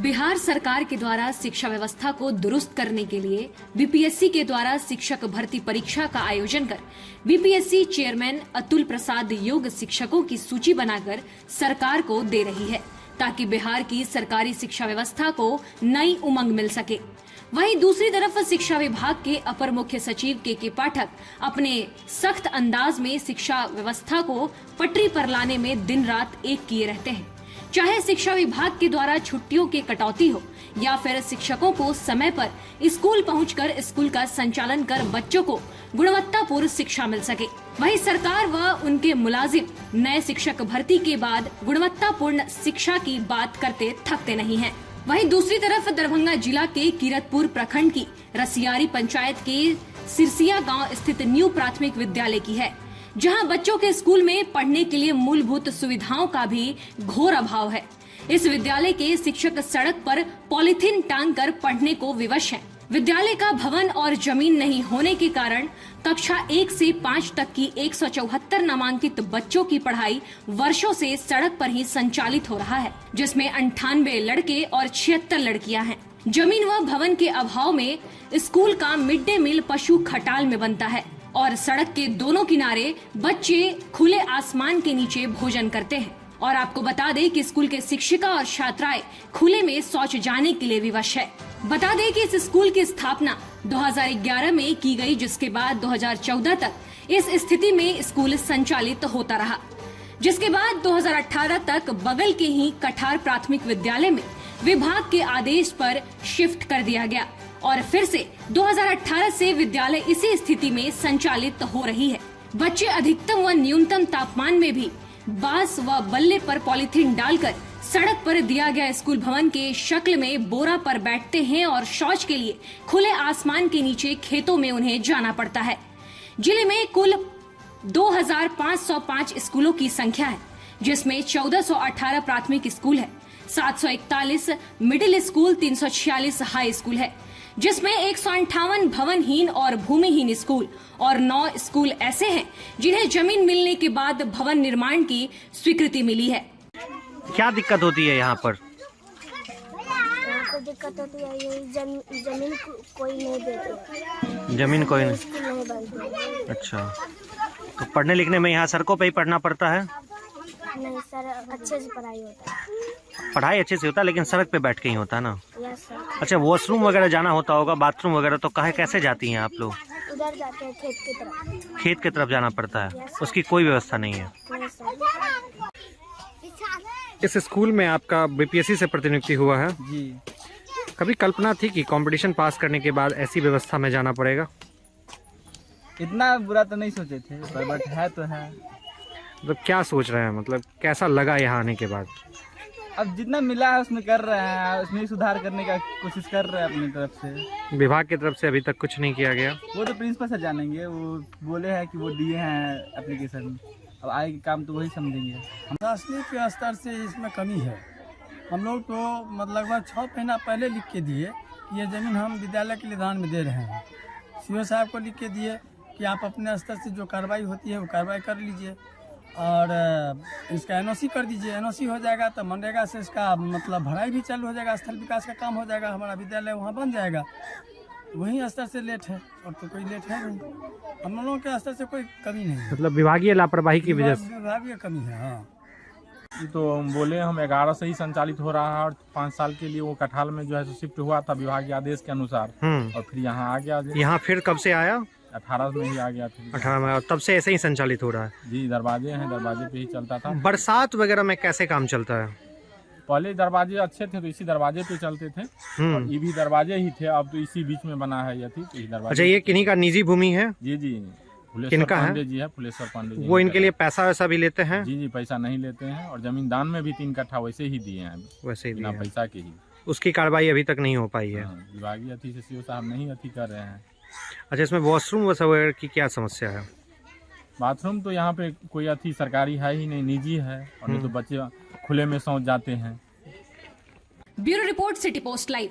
बिहार सरकार के द्वारा शिक्षा व्यवस्था को दुरुस्त करने के लिए बीपीएससी के द्वारा शिक्षक भर्ती परीक्षा का आयोजन कर बीपीएससी चेयरमैन अतुल प्रसाद योग्य शिक्षकों की सूची बनाकर सरकार को दे रही है, ताकि बिहार की सरकारी शिक्षा व्यवस्था को नई उमंग मिल सके। वहीं दूसरी तरफ शिक्षा विभाग के अपर मुख्य सचिव के पाठक अपने सख्त अंदाज में शिक्षा व्यवस्था को पटरी पर लाने में दिन रात एक किए रहते हैं। चाहे शिक्षा विभाग के द्वारा छुट्टियों की कटौती हो या फिर शिक्षकों को समय पर स्कूल पहुंचकर स्कूल का संचालन कर बच्चों को गुणवत्तापूर्ण शिक्षा मिल सके। वहीं सरकार व उनके मुलाजिम नए शिक्षक भर्ती के बाद गुणवत्तापूर्ण शिक्षा की बात करते थकते नहीं हैं। वहीं दूसरी तरफ दरभंगा जिला के कीरतपुर प्रखंड की रसियारी पंचायत के सिरसिया गांव स्थित न्यू प्राथमिक विद्यालय की है, जहां बच्चों के स्कूल में पढ़ने के लिए मूलभूत सुविधाओं का भी घोर अभाव है। इस विद्यालय के शिक्षक सड़क पर पॉलिथीन टांग कर पढ़ने को विवश हैं। विद्यालय का भवन और जमीन नहीं होने के कारण कक्षा 1 से 5 तक की 174 नामांकित बच्चों की पढ़ाई वर्षों से सड़क पर ही संचालित हो रहा है, जिसमें 98 लड़के और 76 लड़कियां हैं। जमीन व भवन के अभाव में स्कूल का मिड डे मील पशु खटाल में बनता है और सड़क के दोनों किनारे बच्चे खुले आसमान के नीचे भोजन करते हैं। और आपको बता दें कि स्कूल के शिक्षिका और छात्राएं खुले में शौच जाने के लिए विवश है। बता दें कि इस स्कूल की स्थापना 2011 में की गई, जिसके बाद 2014 तक इस स्थिति में स्कूल संचालित होता रहा, जिसके बाद 2018 तक बगल के ही कठार प्राथमिक विद्यालय में विभाग के आदेश पर शिफ्ट कर दिया गया और फिर से 2018 से विद्यालय इसी स्थिति में संचालित हो रही है। बच्चे अधिकतम व न्यूनतम तापमान में भी बांस व बल्ले पर पॉलिथीन डालकर सड़क पर दिया गया स्कूल भवन के शक्ल में बोरा पर बैठते हैं और शौच के लिए खुले आसमान के नीचे खेतों में उन्हें जाना पड़ता है। जिले में कुल 2505 स्कूलों की संख्या है, जिसमें 1418 प्राथमिक स्कूल है, 741 मिडिल स्कूल, 346 हाई स्कूल है, जिसमें 158 भवनहीन और भूमिहीन स्कूल और 9 स्कूल ऐसे हैं जिन्हें जमीन मिलने के बाद भवन निर्माण की स्वीकृति मिली है। क्या दिक्कत होती है यहाँ पर? यहाँ को दिक्कत होती है, ये जमीन कोई नहीं देते। जमीन कोई नहीं? स्कूल नहीं बनते। अच्छा, तो पढ़ने लिखने में यहाँ सड़कों पे ही पढ़ना पड़ता है? नहीं सर, अच्छे से पढ़ाई होता है। पढ़ाई अच्छे से होता है, लेकिन सड़क पे बैठ के ही होता है ना? Yes sir. अच्छा, वॉशरूम वगैरह जाना होता होगा, बाथरूम वगैरह, तो कहाँ कैसे जाती हैं आप लोग? उधर जाते हैं खेत की तरफ। खेत की तरफ जाना पड़ता है, उसकी कोई व्यवस्था नहीं है? नहीं सर। इस स्कूल में आपका बीपीएससी से प्रतिनियुक्ति हुआ है जी। कभी कल्पना थी कि कंपटीशन पास करने के बाद ऐसी व्यवस्था में जाना पड़ेगा? इतना बुरा तो नहीं सोचे थे, पर बट है तो है। मतलब क्या सोच रहे हैं, मतलब कैसा लगा यहाँ आने के बाद? अब जितना मिला है उसमें कर रहे हैं, उसमें ही सुधार करने का कोशिश कर रहे हैं अपनी तरफ से। विभाग की तरफ से अभी तक कुछ नहीं किया गया? वो तो प्रिंसिपल सर जानेंगे, वो बोले हैं कि वो दिए हैं एप्लीकेशन, अब आगे काम तो वही समझेंगे। राशि के स्तर से इसमें कमी है। हम लोग तो मतलब 6 महीना पहले लिख के दिए कि ये ज़मीन हम विद्यालय के लिए दान में दे रहे हैं। सीओ साहब को लिख के दिए कि आप अपने स्तर से जो कार्रवाई होती है वो कार्रवाई कर लीजिए और इसका एनओसी कर दीजिए। एनओसी हो जाएगा तो मनरेगा से इसका मतलब भराई भी चालू हो जाएगा, स्थल विकास का काम हो जाएगा, हमारा विद्यालय वहाँ बन जाएगा। वहीं स्तर से लेट है और तो कोई लेट है नहीं। हम लोगों के स्तर से कोई कमी नहीं है, मतलब विभागीय लापरवाही की वजह से? विभागीय कमी है। हाँ, तो बोले हम 11 से ही संचालित हो रहा है और 5 साल के लिए वो कठाल में जो है शिफ्ट हुआ था विभाग के आदेश के अनुसार, और फिर यहाँ आ गया। यहाँ फिर कब से आया? 18 में ही आ गया था। 18 में, और तब से ऐसे ही संचालित हो रहा है? जी, दरवाजे हैं, दरवाजे पे ही चलता था। बरसात वगैरह में कैसे काम चलता है? पहले दरवाजे अच्छे थे तो इसी दरवाजे पे चलते थे, और ये भी दरवाजे ही थे, अब तो इसी बीच में बना है ये थी तो दरवाजे। अच्छा, ये किन्हीं का निजी भूमि है? जी जी, किनका है? पांडे जी है, फुलेश्वर पांडे जी। वो इनके लिए पैसा वैसा भी लेते हैं? जी जी, पैसा नहीं लेते हैं, और जमीन दान में भी 3 कट्ठा वैसे ही दिए हैं, वैसे ही बिना दिए हैं। पैसा के ही। उसकी कार्रवाई अभी तक नहीं हो पाई है? विभागीय अथी से सीओ साहब नहीं अथी कर रहे हैं। अच्छा, इसमें वॉशरूम वगैरह की क्या समस्या है? बाथरूम तो यहाँ पे कोई अथी सरकारी है ही नहीं, निजी है, और नहीं तो बच्चे खुले में शौच जाते हैं। Bureau report, city post live.